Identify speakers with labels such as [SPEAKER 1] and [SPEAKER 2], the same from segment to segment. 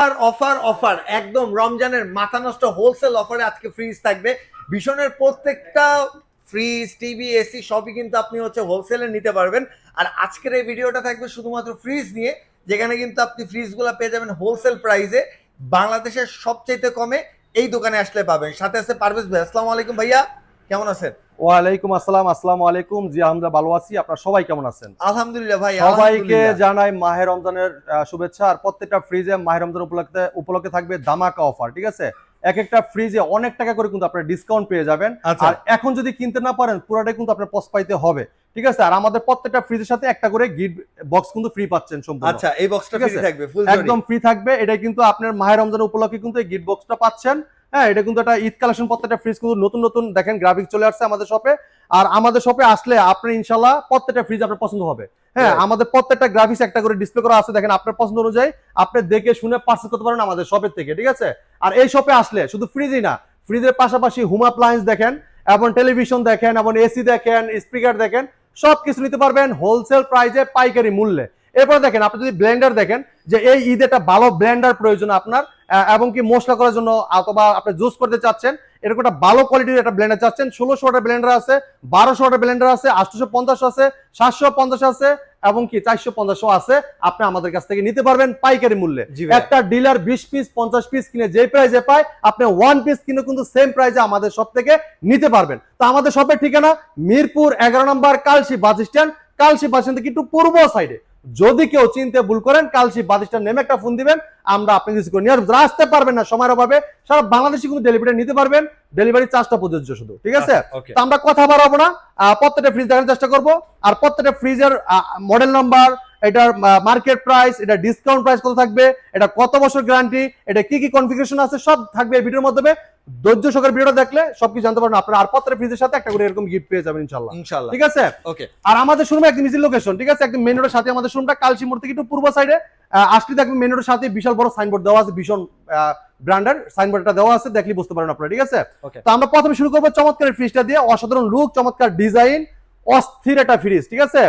[SPEAKER 1] Offer offer একদম রমজানের মাথা নষ্ট হোলসেল অফারে আজকে ফ্রিজ থাকবে। ভীষণের প্রত্যেকটা ফ্রিজ, টিভি, এসি সবই কিন্তু আপনি হোলসেলে নিতে পারবেন। আর আজকের এই ভিডিওটা থাকবে শুধুমাত্র ফ্রিজ নিয়ে, যেখানে কিন্তু আপনি ফ্রিজগুলো পেয়ে যাবেন হোলসেল প্রাইসে, বাংলাদেশের সবচাইতে কমে এই দোকানে আসলে পাবেন। সাথে আছে পারভেজ ভাই। আসসালামু আলাইকুম ভাইয়া, কেমন আছেন?
[SPEAKER 2] ওয়ালাইকুম আসসালাম। আসসালামু আলাইকুম। জি আমরা ভালো আছি, আপনারা সবাই কেমন আছেন?
[SPEAKER 1] আলহামদুলিল্লাহ ভাই,
[SPEAKER 2] সবাইকে জানাই মাহে রমজানের শুভেচ্ছা। আর প্রত্যেকটা ফ্রিজে মাহে রমজান উপলক্ষে থাকবে ধামাকা অফার, ঠিক আছে? এক একটা ফ্রিজে অনেক টাকা করে কিন্তু আপনারা ডিসকাউন্ট পেয়ে যাবেন। আর এখন যদি কিনতে না পারেন পুরোটাই কিন্তু আপনার পস্তাইতে হবে, ঠিক আছে? আর আমাদের প্রত্যেকটা ফ্রিজের সাথে একটা করে গিফট বক্স কিন্তু ফ্রি পাচ্ছেন সম্পূর্ণ।
[SPEAKER 1] আচ্ছা, এই বক্সটা ফ্রি থাকবে,
[SPEAKER 2] একদম ফ্রি থাকবে। এটা কিন্তু আপনার মাহে রমজান উপলক্ষে কিন্তু এই গিফট বক্সটা পাচ্ছেন। হ্যাঁ, এটা কিন্তু একটা ঈদ কালেকশন। প্রত্যেকটা ফ্রিজ কিন্তু নতুন নতুন দেখেন গ্রাফিক্স চলে আসছে আমাদের শপে। আর আমাদের শপে আসলে আপনার ইনশাল্লাহ প্রত্যেকটা ফ্রিজ আপনার পছন্দ হবে। হ্যাঁ, আমাদের প্রত্যেকটা গ্রাফিক্স একটা করে ডিসপ্লে করা আছে, দেখেন আপনার পছন্দ অনুযায়ী আপনি দেখে শুনে পারচেজ করতে পারেন আমাদের শপের থেকে, ঠিক আছে? আর এই শপে আসলে শুধু ফ্রিজই না, ফ্রিজের পাশাপাশি হোম অ্যাপ্লায়েন্স দেখেন, এবং টেলিভিশন দেখেন, এবং এসি দেখেন, স্পিকার দেখেন, সবকিছু নিতে পারবেন হোলসেল প্রাইসে পাইকারি মূল্যে। এরপরে দেখেন, আপনি যদি ব্লেন্ডার দেখেন, যে এই ঈদে একটা ভালো ব্লেন্ডার প্রয়োজন আপনার, এবং কি মশলা করার জন্য অথবা আপনি জুস করতে চাচ্ছেন, এরকম একটা ভালো কোয়ালিটির একটা ব্লেন্ডার চাচ্ছেন, 1600 ওয়াটের ব্লেন্ডার আছে, 1200 ওয়াটের ব্লেন্ডার আছে, 850 আছে, 750 আছে, এবং কি 450 আছে। আপনি আমাদের কাছ থেকে নিতে পারবেন পাইকারি মূল্যে। একটা ডিলার 20 পিস 50 পিস কিনে যে প্রাইসে পায়, আপনি 1 পিস কিনে কিন্তু সেম প্রাইসে আমাদের শপ থেকে নিতে পারবেন। তো আমাদের শপের ঠিকানা মিরপুর 11 নম্বর Kalshi bus stand. Kalshi bus stand থেকে একটু পূর্ব সাইডে। যদি কেউ চিনতে ভুল করেন, কালশি বাস স্ট্যান্ড নেমে একটা ফোন দিবেন, আমরা আপনি রিসিভ করে নিয়ে আসবো। যারা আসতে পারবেন না সময়ের অভাবে, সারা বাংলাদেশে কিন্তু ডেলিভারি নিতে পারবেন, ডেলিভারি চার্জটা প্রযোজ্য শুধু, ঠিক আছে? তো আমরা কথা বাড়াবো না, প্রত্যেকটা ফ্রিজ দেখার চেষ্টা করবো। আর প্রত্যেকটা ফ্রিজের মডেল নাম্বার, এটার মার্কেট প্রাইস, এটা ডিসকাউন্ট প্রাইস কত থাকবে, এটা কত বছর গ্যারান্টি, এটা কি কি কনফিগারেশন আছে, সব থাকবে এই ভিডিওর মাধ্যমে। ধৈর্য সহকারে ভিডিওটা দেখলে সবকিছু জানতে পারবেন আপনারা। আর প্রত্যেকটা ফ্রিজের সাথে একটা করে এরকম গিফট পেয়ে যাবেন ইনশাআল্লাহ, ঠিক আছে? ওকে। আর আমাদের শোরুম একদম ইজি লোকেশন, ঠিক আছে? একদম মেইন রোডের সাথে আমাদের শোরুমটা। কালশি মোড় থেকে একটু পূর্ব সাইডে আসলে দেখবেন মেইন রোডের সাথে বিশাল বড় সাইনবোর্ড দেওয়া আছে, ভীষণ ব্র্যান্ডের সাইনবোর্ডটা দেওয়া আছে, দেখলে বুঝতে পারেন আপনারা, ঠিক আছে? তো আমরা প্রথমে শুরু করবো চমৎকার ফ্রিজটা দিয়ে। অসাধারণ লুক, চমৎকার ডিজাইন, অস্থির একটা ফ্রিজ, ঠিক আছে?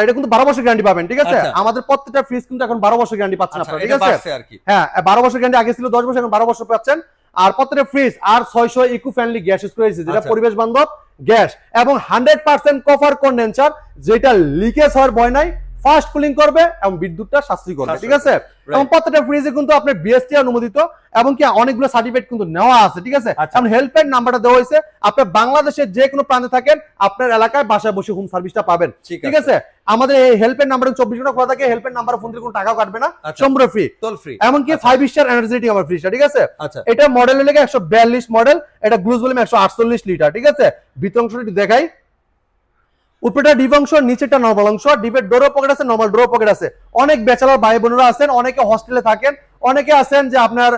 [SPEAKER 2] এটা কিন্তু 12 বছর গ্যারান্টি পাবেন, ঠিক আছে? আমাদের প্রত্যেকটা ফ্রিজ কিন্তু এখন 12 বছর গ্যারান্টি পাচ্ছেন আপনারা, ঠিক আছে? হ্যাঁ, 12 বছর গ্যারান্টি আগে ছিল 10 বছর, এখন 12 বছর পাচ্ছেন। আর প্রত্যেকটা ফ্রিজ আর 600 ইকো ফ্রেন্ডলি গ্যাস ইউজ করেছে, যেটা পরিবেশ বান্ধব গ্যাস, এবং 100% কপার কনডেন্সার, যেটা লিকেজ হওয়ার ভয় নাই, ফাস্ট কুলিং করবে এবং বিদ্যুৎটা সাশ্রয়ী করবে, ঠিক আছে? এবং প্রত্যেকটা ফ্রিজে কিন্তু আপনার বিএসটি অনুমোদিত, এবং কি অনেকগুলো সার্টিফিকেট কিন্তু নেওয়া আছে, ঠিক আছে? এখন হেল্পলাইন নাম্বারটা দেওয়া হয়েছে, আপনি বাংলাদেশের যে কোনো প্রান্তে থাকেন, আপনার এলাকায় বাসায় বসে হোম সার্ভিসটা পাবেন, ঠিক আছে? আমাদের এই হেল্পলাইন নাম্বার 24 ঘন্টা খোলা থাকে। হেল্পলাইন নাম্বার ফোন দিলে কোনো টাকাও কাটবে না, সম্পূর্ণ ফ্রি, টোল ফ্রি। এমনকি 5 স্টার এনার্জেটিক আমার ফ্রিজটা, ঠিক আছে? এটা মডেল হলে 142 মডেল, এটা গ্লুজ ভলিউম 148 লিটার, ঠিক আছে? ভিতর অংশটা একটু দেখাই। উপরেটা ডিপ অংশ, নিচেটা নরমাল অংশ। ডিপের ডোরও পকেট আছে, নরমাল ডোরও পকেট আছে। অনেক ব্যাচেলর ভাই বোনেরা আছেন, অনেকে হস্টেলে থাকেন, অনেকে আছেন যে আপনার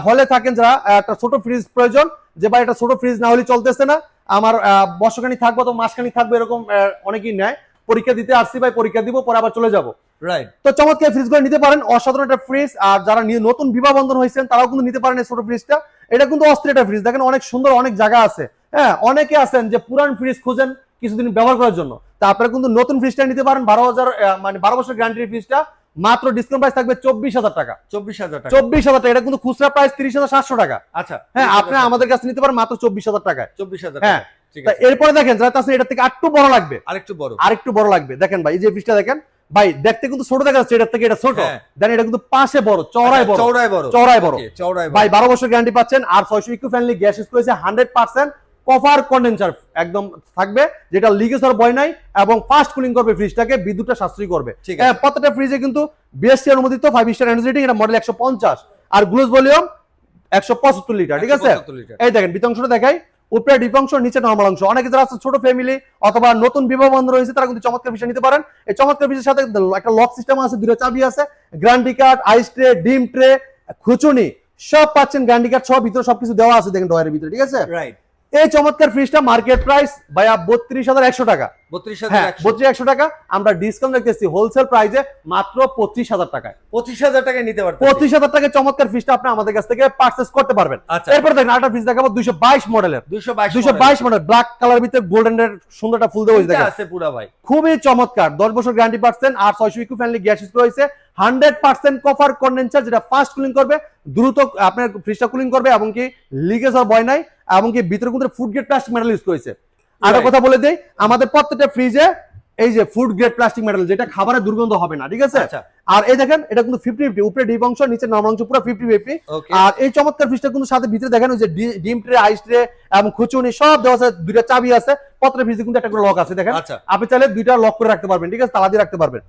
[SPEAKER 2] হলে থাকেন, যারা একটা ছোট ফ্রিজ প্রয়োজন, যে ভাই একটা ছোট ফ্রিজ না হলে চলতেছে না, আমার বর্ষখানি থাকবো তো মাসখানি থাকবো, এরকম অনেকেই নেয়। পরীক্ষা দিতে আসছি ভাই, পরীক্ষা দিব, পরে আবার চলে যাবো, রাইট? তো চমৎকার ফ্রিজগুলো নিতে পারেন, অসাধারণ একটা ফ্রিজ। আর যারা নতুন বিবাহ বন্ধন হয়েছেন তারাও কিন্তু নিতে পারেন এই ছোট ফ্রিজটা। এটা কিন্তু অস্থির একটা ফ্রিজ, দেখেন অনেক সুন্দর, অনেক জায়গা আছে। হ্যাঁ, অনেকে আছেন যে পুরান ফ্রিজ খুঁজেন কিছুদিন ব্যবহার করার জন্য, তা আপনারা কিন্তু নতুন ফ্রিজটা নিতে পারেন। 12 বছর গ্যারান্টির ফ্রিজটা মাত্র ডিসকাউন্ট প্রাইস থাকবে 24,000 টাকা। 24,000 টাকা। এটা কিন্তু খুচরা প্রাইস 30,700 টাকা। আচ্ছা, হ্যাঁ, আপনি আমাদের কাছে নিতে পারেন মাত্র 24,000 টাকায়। 24,000, হ্যাঁ। এরপরে দেখেন, যারা তাছাড়া এটার থেকে আরেকটু বড় লাগবে, আরেকটু বড় লাগবে, দেখেন ভাই এই যে ফ্রিজটা দেখেন ভাই, দেখতে কিন্তু ছোট দেখা যাচ্ছে, এটার থেকে এটা ছোট, দেন এটা কিন্তু পাশে বড়, চওড়ায় বড় ভাই। 12 বছর গ্যারান্টি পাচ্ছেন। আর 600 ইকো ফ্রেন্ডলি গ্যাস ইউজ করেছে, 100% কপার কনডেন্সার একদম থাকবে, যেটা লিকেজ হওয়ার ভয় নাই, এবং ফাস্ট কুলিং করবে ফ্রিজটাকে, বিদ্যুৎটা সাশ্রয়ী করবে। প্রত্যেকটা ফ্রিজে কিন্তু বিএসটি অনুমোদিত, 5 স্টার এনার্জেটিক, এটা মডেল 150, আর গ্লুজ ভলিউম 175 লিটার, ঠিক আছে? এই দেখেন ভিতর অংশটা দেখাই। উপরে ডিপ অংশ, নিচে নরমাল অংশ। অনেকে যারা আছে ছোট ফ্যামিলি অথবা নতুন বিবাহ বন্ধন রয়েছে, তারা কিন্তু চমৎকার ফ্রিজ নিতে পারেন। এই চমৎকার ফ্রিজের সাথে একটা লক সিস্টেম আছে, দুটো চাবি আছে, গ্যারান্টি কার্ড, আইস ট্রে, ডিম ট্রে, খুচুনি সব পাচ্ছেন, গ্যারান্টি কার্ড সব ভিতরে সবকিছু দেওয়া আছে, দেখেন ডয়ারের ভিতরে, ঠিক আছে? রাইট। এই চমৎকার ফ্রিজটা মার্কেট প্রাইস ভাইয়া 32,100 টাকা। 32,100 টাকা আমরা ডিসকাউন্ট রাখতেছি হোলসেল প্রাইসে মাত্র 25,000 টাকায়।
[SPEAKER 1] 25,000 টাকায় নিতে পারবেন।
[SPEAKER 2] 25,000 টাকায় চমৎকার ফ্রিজটা আপনি আমাদের কাছ থেকে পারচেজ করতে পারবেন। এরপর দেখেন আরেকটা ফ্রিজ দেখাবো 222 মডেলের। 222 মডেল ব্ল্যাক কালার ভিতরে গোল্ডেন এর সুন্দরটা ফুল দেওয়া হয়েছে
[SPEAKER 1] আছে পুরো ভাই।
[SPEAKER 2] খুবই চমৎকার 10 বছর গ্যারান্টি পাচ্ছেন আর 600 ইকো ফ্রেন্ডলি গ্যাস ইউজ করা হয়েছে 100% কপার কন্ডেন্সার যেটা ফাস্ট কুলিং করবে দ্রুত আপনার ফ্রিজটা কুলিং করবে এবং কি লিকেজ হওয়ার ভয় নাই এবং কি ভিতরে কিন্তু food grade plastic metal use করেছে। আরেকটা কথা বলে দেই আমাদের প্রত্যেকটা ফ্রিজে এই যে ফুড গ্রেড প্লাস্টিক মেটাল যেটা খাবারের দুর্গন্ধ হবে না, ঠিক আছে? আর এই দেখেন এটা কিন্তু 50-50 উপরে ডিপ অংশ নিচে নরমাল অংশ পুরো 50-50। আর এই চমৎকার ফ্রিজটা কিন্তু সাথে ভিতরে দেখেন ওই যে ডিম ট্রে আইস ট্রে এবং খুচুনি সব দেওয়া আছে, দুইটা চাবি আছে, প্রত্যেকটা ফ্রিজে কিন্তু একটা করে লক আছে দেখেন। আপনি চাইলে দুইটা লক করে রাখতে পারবেন, ঠিক আছে? তালা দিয়ে রাখতে পারবেন।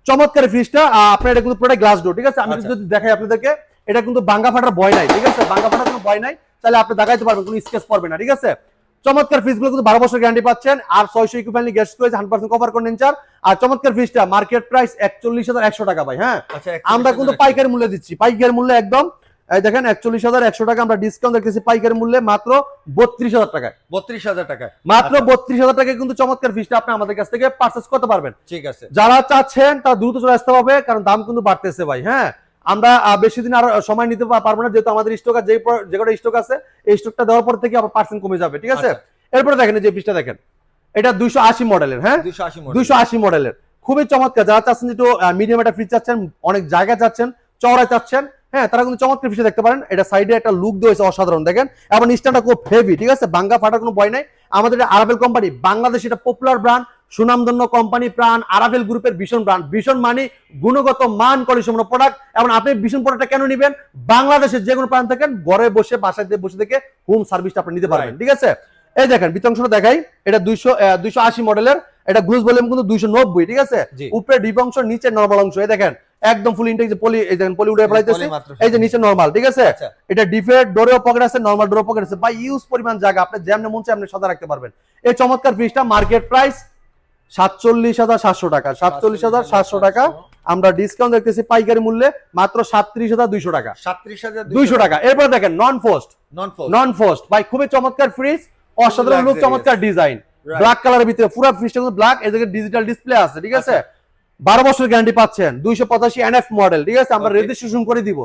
[SPEAKER 2] চমৎকার ফ্রিজটা আপনার এটা কিন্তু পুরোটা গ্লাস ডোর, ঠিক আছে? আমি যদি দেখাই আপনাদেরকে এটা কিন্তু ভাঙা ফাটার ভয় নাই, ঠিক আছে? ভাঙা ফাটার কোনো ভয় নাই, তাহলে আপনি দেখাইতে পারবেন কোনো স্কেচ পড়বে না, ঠিক আছে? চমৎকার ফ্রিজগুলো কিন্তু 12 বছর গ্যারান্টি পাচ্ছেন আর 600 eco friendly gas storage 100% cover condenser. আর চমৎকার ফ্রিজটা মার্কেট প্রাইস 41,100 টাকা ভাই। হ্যাঁ আমরা কিন্তু পাইকারি মূল্যে দিচ্ছি, পাইকারি মূল্যে একদম এই দেখেন 41,100 টাকা আমরা ডিসকাউন্ট রেখেছি পাইকারি মূল্যে মাত্র 32,000 টাকায়।
[SPEAKER 1] 32,000 টাকায়
[SPEAKER 2] মাত্র 32,000 টাকায় কিন্তু চমৎকার ফ্রিজটা আপনি আমাদের কাছ থেকে পারচেজ করতে পারবেন।
[SPEAKER 1] ঠিক আছে,
[SPEAKER 2] যারা চাচ্ছেন তারা দ্রুত চলে আসতে হবে কারণ দাম কিন্তু বাড়তেছে ভাই। হ্যাঁ আমরা বেশি দিন আর সময় নিতে পারবো না যেহেতু আমাদের স্টক যে কটা স্টক আছে এই স্টকটা দেওয়ার পর থেকে আবার পার্সেন্ট কমে যাবে, ঠিক আছে? এরপরে দেখেন যে ফ্রিজটা দেখেন এটা 280 মডেলের। হ্যাঁ 280 মডেলের খুবই চমৎকার। যারা চাচ্ছেন একটু মিডিয়াম একটা ফ্রিজ চাচ্ছেন, অনেক জায়গা চাচ্ছেন, চওড়া চাচ্ছেন, হ্যাঁ তারা কিন্তু চমৎকার ফ্রিজ দেখতে পারেন। এটা সাইডে একটা লুক দিয়েছে অসাধারণ দেখেন এবং স্ট্যান্ডটা খুব হেভি, ঠিক আছে? ভাঙ্গা ফাটার কোনো ভয় নাই। আমাদের আরাভেল কোম্পানি বাংলাদেশ এটা পপুলার ব্র্যান্ড, সুনামধন্য কোম্পানি প্রাণ আরাভেল গ্রুপের ভীষণ ব্র্যান্ড। ভীষণ মানে গুণগত মান কোয়ালিটি প্রোডাক্ট এবং আপনি ভীষণ প্রোডাক্টটা কেন নেবেন? বাংলাদেশের যে কোনো প্রান্ত থাকেন ঘরে বসে বাসায় বসে থেকে হোম সার্ভিসটা আপনি নিতে পারবেন, ঠিক আছে? এই দেখেন ভিতর অংশটা দেখাই এটা 280 মডেলের, এটা গ্লুজ ভলিউম কিন্তু 290, ঠিক আছে? উপরে ডিপ অংশ নিচে নরমাল অংশ এই দেখেন একদম ফুল ইনটেক যে পলি এই দেখেন পলি উড়ে ফেলাইতেছে এই যে নিচে নরমাল, ঠিক আছে? এটা ডিফের ডোরেও পকেট আছে, নরমাল ডোরেও পকেট আছে, বা ইউজ পরিমাণ জায়গা আপনি যেমন মন চায় আপনি সাদা রাখতে পারবেন। এই চমৎকার ফ্রিজটা মার্কেট প্রাইস 47,700 টাকা। 47,700 টাকা আমরা ডিসকাউন্ট দেখতেছি পাইকারি মূল্যে মাত্র 37,200 টাকা। 37,200 টাকা। এরপর দেখেন নন ফোস্ট ভাই খুবই চমৎকার ফ্রিজ, অসাধারণ লুক, চমৎকার ডিজাইন, ব্ল্যাক কালারের ভিতরে পুরো ফ্রিজটা কিন্তু ব্ল্যাক, এদিকে ডিজিটাল ডিসপ্লে আছে, ঠিক আছে? 12 বছর গ্যারান্টি পাচ্ছেন 285 এনএফ মডেল, ঠিক আছে? আমরা রেজিস্ট্রেশন করে দিব,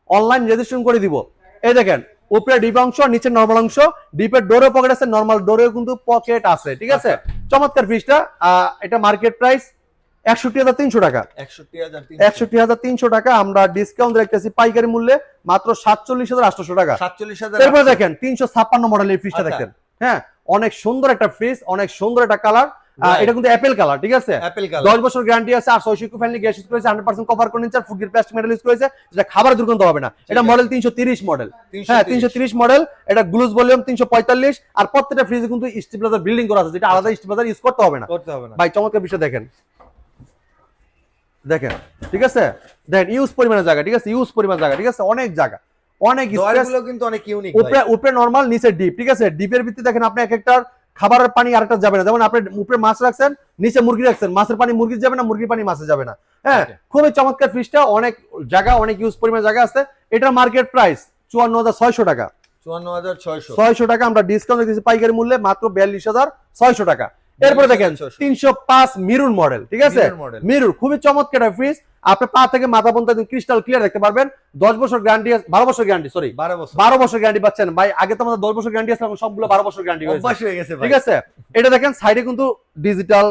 [SPEAKER 2] অনলাইন রেজিস্ট্রেশন করে দিব। এই দেখেন উপরে ডিপ অংশ নিচে নরমাল অংশ, ডিপের ডোরে পকেট আছে, নরমাল ডোরেও কিন্তু পকেট আছে, ঠিক আছে? চমৎকার ফ্রিজটা এটা মার্কেট প্রাইস 61,300 টাকা। 61,300 টাকা আমরা ডিসকাউন্ট রেখেছি পাইকারি মূল্যে মাত্র 47,800 টাকা। এরপর দেখেন 356 মডেলের ফ্রিজটা দেখেন, হ্যাঁ অনেক সুন্দর একটা ফ্রিজ, অনেক সুন্দর একটা কালার, এটা কিন্তু অ্যাপেল কালার, ঠিক আছে? 10 বছর গ্যারান্টি আছে আর 600 ইকো ফ্রেন্ডলি গ্যাস ইউজ করেছে, 100% cover condenser, food grade plastic metal use করেছে, যেটা খাবার দুর্গন্ধ হবে না। এটা মডেল 330 মডেল। হ্যাঁ 330 মডেল, এটা গ্লুজ ভলিউম 345 আর প্রত্যেকটা ফ্রিজে কিন্তু স্টেবিলাইজার বিল্ডিং করা আছে, যেটা আলাদা স্টেবিলাইজার ইউজ করতে হবে না ভাই। চমৎকার বিষয় দেখেন দেখেন, ঠিক আছে? দেখেন ইউজ পরিমাণের জায়গা, ঠিক আছে? ইউজ পরিমাণ জায়গা, ঠিক আছে? অনেক জায়গা, অনেক স্পেস,
[SPEAKER 1] কিন্তু অনেক ইউনিক।
[SPEAKER 2] উপরে নরমাল নিচে ডিপ, ঠিক আছে? ডিপের ভিতরে দেখেন আপনি এক একটা খাবারের পানি আরেকটা যাবে না, যেমন আপনি উপরে মাছ রাখছেন নিচে মুরগি রাখছেন, মাছের পানি মুরগি যাবে না, মুরগির পানি মাছে যাবে না। হ্যাঁ খুবই চমৎকার ফ্রিজটা, অনেক জায়গা, অনেক ইউজ পরিমাণ জায়গা আছে। এটার মার্কেট প্রাইস 54,600 টাকা। 54,600 টাকা আমরা ডিসকাউন্ট দিয়েছি পাইকারি মূল্যে মাত্র 42,600 টাকা। এরপরে দেখেন 305 মিরুর মডেল, ঠিক আছে? মিরুর খুবই চমৎকার ফ্রিজ, আপনি পা থেকে মাথা পর্যন্ত ক্রিস্টাল ক্লিয়ার দেখতে পারবেন। 10 বছর গ্যারান্টি, 12 বছর গ্যারান্টি, সরি 12 বছর গ্যারান্টি পাচ্ছেন ভাই। আগে তো আমাদের 10 বছর গ্যারান্টি আছে, সবগুলো 12 বছর গ্যারান্টি হয়ে গেছে, ঠিক আছে? এটা দেখেন সাইডে কিন্তু ডিজিটাল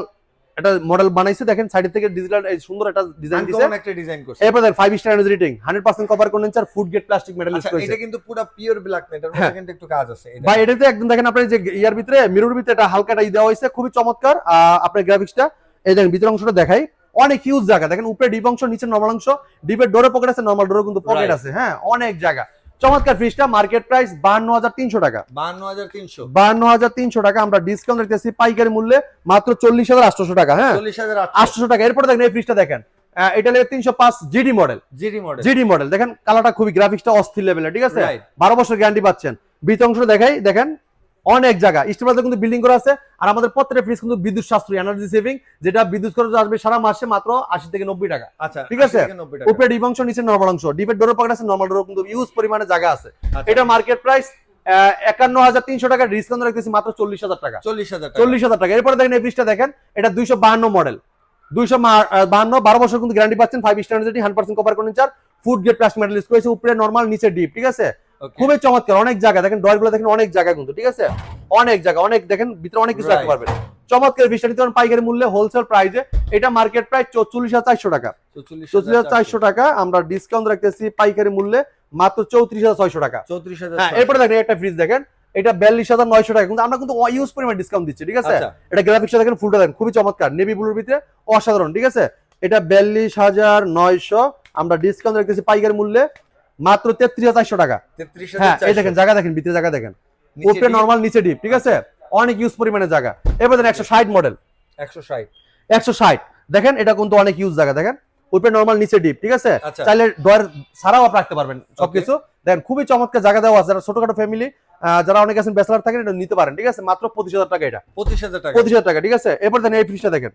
[SPEAKER 2] একটা মডেল বানাইছে, দেখেন সাইড থেকে ডিজিটাল এই সুন্দর একটা ডিজাইন দিয়েছে, একটা ডিজাইন করছে। এরপর দেখেন 5 star energy rating, 100% cover condenser, food grade plastic metal use করেছে। এটা কিন্তু পুরো পিওর ব্ল্যাক না, এটার মধ্যে কিন্তু একটু কাজ আছে ভাই। এটাতে একদম দেখেন আপনি যে ইয়ার ভিতরে মিরর ভিতরে এটা হালকা একটা দেওয়া হয়েছে, খুবই চমৎকার আপনার গ্রাফিক্সটা। এই দেখেন ভিতর অংশটা দেখাই, অনেক হিউজ জায়গা, দেখেন উপরে ডিপ অংশ নিচে নরমাল অংশ, ডিপের ডোরে পকেট আছে, নরমাল ডোরে কিন্তু পকেট আছে, হ্যাঁ অনেক জায়গা। চমৎকার ফ্রিজটা মার্কেট প্রাইস 52,300 টাকা। 52,300 টাকা আমরা ডিসকাউন্ট রেখেছি পাইকারি মূল্যে মাত্র 40,800 টাকা। হ্যাঁ 40,800 টাকা। এরপর দেখেন এই ফ্রিজটা দেখেন, এটা হলো 305 জিডি মডেল, দেখেন কালারটা খুবই গ্রাফিক্সটা অস্থির লেভেলের, ঠিক আছে? 12 বছর গ্যারান্টি পাচ্ছেন। ভিতর অংশ দেখাই, দেখেন অনেক জায়গা, স্টেবিলাইজার কিন্তু বিল্ডিং করা আছে। আর আমাদের প্রত্যেকটা ফ্রিজ কিন্তু বিদ্যুৎ সাশ্রয়ী, এনার্জি সেভিং, যেটা বিদ্যুৎ খরচ আসবে সারা মাসে মাত্র 80 থেকে 90 টাকা। আচ্ছা ঠিক আছে? উপরে ডিপ অংশ নিচে নরমাল অংশ, ডিপের ডোর পকেট আছে, নরমাল ডোর কিন্তু ইউজ পরিমাণে জায়গা আছে। এটা মার্কেট প্রাইস 51,300 টাকা ডিসকাউন্ট রাখতেছি মাত্র 40,000 টাকা। 40,000 টাকা। এরপরে দেখেন এই ফ্রিজটা দেখেন, এটা 252 মডেল, 252 12 বছর কিন্তু গ্যারান্টি পাচ্ছেন, 5 star rating, 100% copper condenser, food grade plastic metal use করেছে, উপরে নরমাল নিচে ডিপ, ঠিক আছে। খুবই চমৎকার, অনেক জায়গা দেখেন, ডয়ারগুলো দেখেন অনেক জায়গা কিন্তু, ঠিক আছে, অনেক জায়গা, অনেক দেখেন ভিতরে অনেক কিছু রাখতে পারবেন। চমৎকার ফ্রিজটা নিতে পারেন পাইকারি মূল্যে, হোলসেল প্রাইসে। এটা মার্কেট প্রাইস 44,400 টাকা। 44,400 টাকা আমরা ডিসকাউন্ট রাখতেছি পাইকারি মূল্যে মাত্র 34,600 টাকা।
[SPEAKER 1] 34,000।
[SPEAKER 2] হ্যাঁ, এরপরে দেখেন একটা ফ্রিজ দেখেন, এটা 42,900 টাকা, কিন্তু আমরা কিন্তু ইউজ পরিমাণ ডিসকাউন্ট দিচ্ছি, ঠিক আছে। এটা গ্রাফিক্সটা দেখেন, ফুলটা দেখেন, খুবই চমৎকার, নেভি ব্লুর ভিতরে অসাধারণ, ঠিক আছে। এটা 42,900 আমরা ডিসকাউন্ট রাখতেছি পাইকারি মূল্যে মাত্র 33,400 টাকা। হ্যাঁ, এই দেখেন জায়গা দেখেন, ভিতরে জায়গা দেখেন, উপরে নরমাল নিচে ডিপ, ঠিক আছে, অনেক ইউজ পরিমাণে জায়গা। এবার দেখেন 160 মডেল, 160 দেখেন, এটা কিন্তু অনেক ইউজ জায়গা দেখেন, উপরে নরমাল নিচে ডিপ, ঠিক আছে। চাইলে ডয়ার ছাড়াও আপনি রাখতে পারবেন সবকিছু। দেখেন খুবই চমৎকার জায়গা দেওয়া আছে, যারা ছোটখাটো ফ্যামিলি, যারা অনেক আছেন ব্যাচেলর থাকেন, এটা নিতে পারেন, ঠিক আছে, মাত্র 25,000 টাকা। এটা 25,000 টাকা, ঠিক আছে। এরপর দেখেন এই ফ্রিজটা দেখেন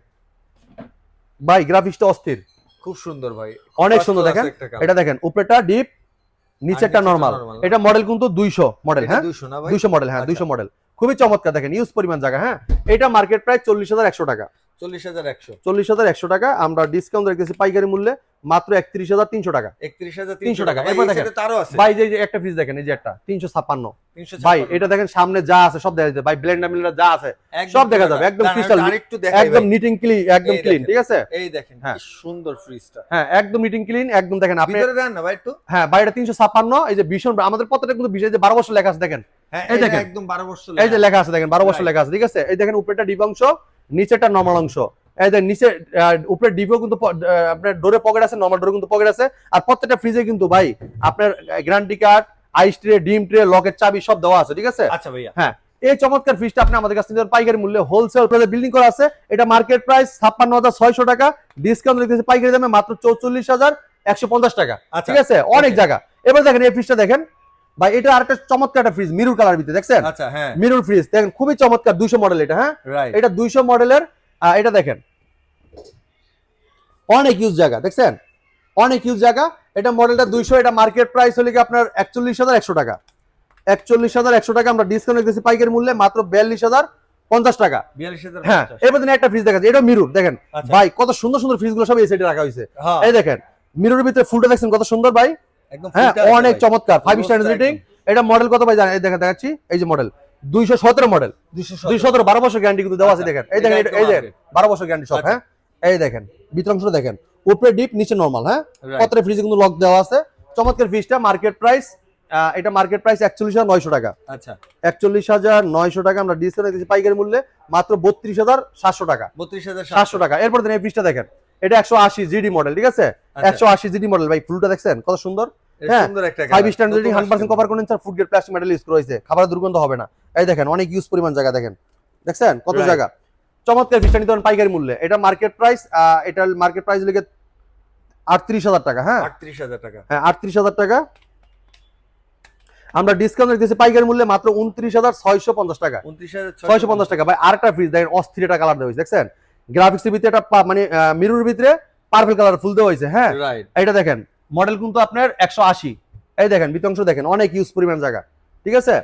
[SPEAKER 2] ভাই, গ্রাফিক্সটা অস্থির,
[SPEAKER 1] খুব সুন্দর ভাই,
[SPEAKER 2] অনেক সুন্দর দেখেন। এটা দেখেন উপরেটা ডিপ, নিচেরটা নরমাল। এটা মডেল কিন্তু 200 মডেল, হ্যাঁ 200 মডেল, হ্যাঁ 200 মডেল, খুবই চমৎকার দেখেন, ইউজ পরিমাণ জায়গা। হ্যাঁ, এটা মার্কেট প্রাইস 40,100 টাকা। 40,100 টাকা আমরা ডিসকাউন্ট রেখেছি পাইকারি মূল্যে মাত্র 31,300 টাকা।
[SPEAKER 1] 31,300 টাকা।
[SPEAKER 2] এবার দেখেন ভাই, যে একটা ফ্রিজ দেখেন, এই যে একটা 356 ভাই, এটা দেখেন সামনে যা আছে সব দেখা যাবে ভাই, ব্লেন্ডার মিলার যা আছে সব দেখা যাবে, একদম ক্রিস্টাল, একদম নিটিং ক্লিন, একদম ক্লিন, ঠিক আছে।
[SPEAKER 1] এই দেখেন কি সুন্দর ফ্রিজটা,
[SPEAKER 2] হ্যাঁ একদম নিটিং ক্লিন, একদম দেখেন আপনি
[SPEAKER 1] ভিতরে দেন না ভাই একটু।
[SPEAKER 2] হ্যাঁ ভাই, এটা 356, এই যে ভীষণ, আমাদের প্রত্যেকটা কিন্তু বিশেষ যে 12 বছর লেখা আছে দেখেন, এই দেখেন
[SPEAKER 1] একদম 12 বছর,
[SPEAKER 2] এই যে লেখা আছে দেখেন 12 বছর লেখা আছে, ঠিক আছে। এই দেখেন উপরেটা ডিপ অংশ, নিচেরটা নরমাল অংশ, এই দেখেন নিচে উপরে ডিপও কিন্তু আপনার ডোরে পকেট আছে, নরমাল ডোরে কিন্তু পকেট আছে। আর প্রত্যেকটা ফ্রিজে কিন্তু ভাই আপনার গ্যারান্টি কার্ড, আইস ট্রে, ডিম ট্রে, লকের চাবি সব দেওয়া আছে, ঠিক আছে।
[SPEAKER 1] আচ্ছা ভাইয়া,
[SPEAKER 2] হ্যাঁ, এই চমৎকার ফ্রিজটা আপনি আমাদের কাছ থেকে পাইকারি মূল্যে হোলসেল প্রাইসে বিল্ডিং করা আছে। এটা মার্কেট প্রাইস 56,600 টাকা, ডিসকাউন্ট রেখেছে পাইকারি দামে মাত্র 44,150 টাকা, ঠিক আছে, অনেক জায়গা। এবার দেখেন এই ফ্রিজটা দেখেন ভাই, এটা আরেকটা চমৎকার একটা ফ্রিজ, মিরর কালার ভিতরে দেখছেন।
[SPEAKER 1] আচ্ছা, হ্যাঁ
[SPEAKER 2] মিরর ফ্রিজ দেখেন, খুবই চমৎকার, 200 মডেল এটা। হ্যাঁ, এটা 200 মডেলের, এটা দেখেন অনেক ইউজ জায়গা, দেখছেন অনেক ইউজ জায়গা। এটা মডেলটা 200, এটা মার্কেট প্রাইস হলে কি আপনার 41,100 টাকা। 41,100 টাকা আমরা ডিসকাউন্ট রেখেছি পাইকারি মূল্যে মাত্র 42,050 টাকা।
[SPEAKER 1] 42,000।
[SPEAKER 2] হ্যাঁ, এবার দিন একটা ফ্রিজ দেখা যায়, এটা মিরর দেখেন ভাই, কত সুন্দর সুন্দর ফ্রিজ গুলো সব এই সাইডে রাখা হয়েছে। এই দেখেন মিররের ভিতরে ফুলটা দেখছেন কত সুন্দর ভাই, হ্যাঁ অনেক চমৎকার, 5 স্টার রেটিং। এটা মডেল কত ভাই জানেন? এই দেখেন দেখাচ্ছি, এই যে মডেল 217 মডেল, 217, 12 বছর গ্যারান্টি কিন্তু দেওয়া আছে। দেখেন এই দেখেন, এই দেখেন 12 বছর গ্যারান্টি সব। হ্যাঁ, এই দেখেন ভিতর অংশটা দেখেন, উপরে ডিপ নিচে নরমাল। হ্যাঁ, প্রত্যেকটা ফ্রিজে কিন্তু লক দেওয়া আছে। চমৎকার ফ্রিজটা মার্কেট প্রাইস, এটা মার্কেট প্রাইস 41,900 টাকা। আচ্ছা, 41,900 টাকা আমরা ডিসকাউন্ট দিয়েছি পাইকারি মূল্যে মাত্র 32,700 টাকা। 32,700 টাকা। এরপর দেন এই ফ্রিজটা দেখেন, এটা 180 জিডি মডেল, ঠিক আছে, 180 জিডি মডেল ভাই, ফুলটা দেখছেন কত সুন্দর। হ্যাঁ, 5 star rating, 100% cover condenser, food grade plastic metal use করা হয়েছে, খাবারের দুর্গন্ধ হবে না। এই দেখেন অনেক ইউজ পরিমাণ জায়গা দেখেন, দেখছেন কত জায়গা। চমৎকার ফ্রিজটা নিতে পারেন পাইকারি মূল্যে। এটা মার্কেট প্রাইস, এটা মার্কেট প্রাইস লিখে 38,000 টাকা। হ্যাঁ, 38,000 টাকা। হ্যাঁ, 38,000 টাকা আমরা ডিসকাউন্ট দিতেছি পাইকারি মূল্যে মাত্র 29,650 টাকা। 29,650 টাকা ভাই। আরেকটা ফ্রিজ দেখেন, অস্থির একটা কালার দেওয়া হয়েছে, দেখছেন গ্রাফিক্সের ভিতরে একটা মানে মিররের ভিতরে পার্পল কালার ফুল দেওয়া হয়েছে। হ্যাঁ, এটা দেখেন মডেল কিন্তু আপনার 180, এই দেখেন ভিতর অংশ দেখেন, অনেক ইউজ পরিমাণ জায়গা, ঠিক আছে।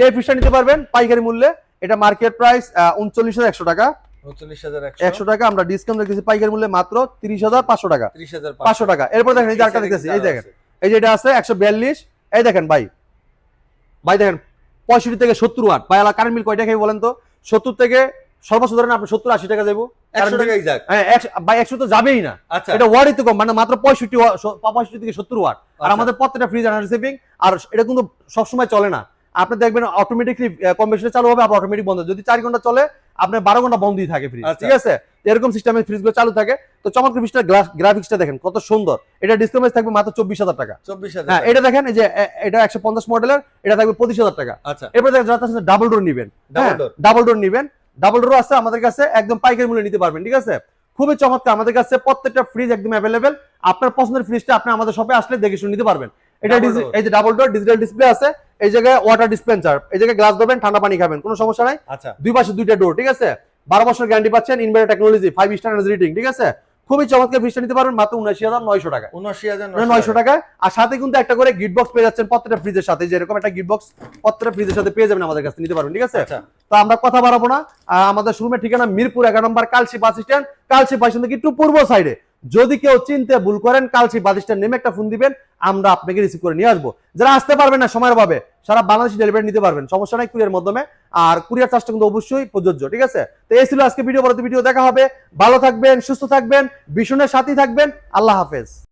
[SPEAKER 2] এই ফ্রিজটা নিতে পারবেন পাইকারি মূল্যে। এটা মার্কেট প্রাইস 39,100 টাকা। 39,100 টাকা আমরা ডিসকাউন্ট রেখেছি পাইকারি মূল্যে মাত্র 30,500 টাকা। 30,500 টাকা। এরপর দেখেন এই যে আরেকটা দেখতেছি, এই দেখেন এই যে এটা আছে 142, এই দেখেন ভাই, ভাই দেখেন 65 থেকে 70 ওয়াট ভাই। কারেন্ট বিল কয়টা খাই বলেন তো? 70 থেকে সর্বোচ্চ ধরেন আপনি 70-80 টাকা যাবো, 100 টাকাই যাক। হ্যাঁ ভাই, 100 তো যাবেই না। এটা ওয়াটই তো কম, মানে মাত্র 65 থেকে 70 ওয়াট। আর আমাদের প্রত্যেকটা ফ্রিজ এনার্জি সেভিং, আর এটা কিন্তু সবসময় চলে না। আপনি দেখবেন অটোমেটিকলি কম বেশি চালু হবে, আবার অটোমেটিক বন্ধ। যদি 4 ঘন্টা চলে আপনার 12 ঘন্টা বন্ধই থাকে ফ্রিজ, ঠিক আছে। এরকম সিস্টেমে ফ্রিজগুলো চালু থাকে। তো চমৎকার ফ্রিজটা গ্রাফিক্সটা দেখেন কত সুন্দর। এটা ডিসকাউন্ট থাকবে মাত্র 24,000 টাকা। 24,000। হ্যাঁ, এটা দেখেন এই যে এটা 150 মডেলের, এটা থাকবে 25,000 টাকা। আচ্ছা, এরপর দেখেন যারা ডাবল ডোর নেবেন, ডাবল ডোর নেবেন, ডাবল ডোর আছে আমাদের কাছে, একদম পাইকারি মূল্যে নিতে পারবেন, ঠিক আছে। খুবই চমৎকার, আমাদের কাছে প্রত্যেকটা ফ্রিজ একদম অ্যাভেলেবেল। আপনার পছন্দের ফ্রিজটা আপনি আমাদের শপে আসলে দেখে শুনে নিতে পারবেন। এটা এই যে ডাবল ডোর ডিজিটাল ডিসপ্লে আছে, এই জায়গায় ওয়াটার ডিসপেন্সার, এই জায়গায় গ্লাস ধরবেন, ঠান্ডা পানি খাবেন, কোনো সমস্যা নাই। দুই পাশে দুইটা ডোর, ঠিক আছে। 12 বছর গ্যারান্টি পাচ্ছেন, inverter technology, 5 star energy rating, ঠিক আছে। খুবই চমৎকার ফ্রিজটা নিতে পারবেন মাত্র 79,900 টাকা।
[SPEAKER 1] 79,900
[SPEAKER 2] টাকায়। আর সাথে কিন্তু একটা করে গিফট বক্স পেয়ে যাচ্ছেন প্রত্যেকটা ফ্রিজের সাথে, যেরকম একটা গিফট বক্স প্রত্যেকটা ফ্রিজের সাথে পেয়ে যাবেন আমাদের কাছে, নিতে পারবেন, ঠিক আছে?
[SPEAKER 1] আচ্ছা।
[SPEAKER 2] তো আমরা কথা বাড়াবো না, আমাদের শোরুমের ঠিকানা মিরপুর 11 নম্বর Kalshi bus stand, Kalshi bus stand থেকে একটু পূর্ব সাইডে। যদি কেউ চিনতে ভুল করেন, কালসি বাস স্ট্যান্ড নেমে একটা ফোন দিবেন, আমরা আপনাকে রিসিভ করে নিয়ে আসবো। যারা আসতে পারবেন না সময়ের অভাবে, সারা বাংলাদেশ ডেলিভারি নিতে পারবেন, সমস্যা নাই, কুরিয়ার মাধ্যমে। আর কুরিয়ার চার্জটা কিন্তু অবশ্যই প্রযোজ্য, ঠিক আছে? তো এই ছিল আজকে ভিডিও, পরবর্তী ভিডিও দেখা হবে। ভালো থাকবেন, সুস্থ থাকবেন, ভীষণের সাথে থাকবেন। আল্লাহ হাফেজ।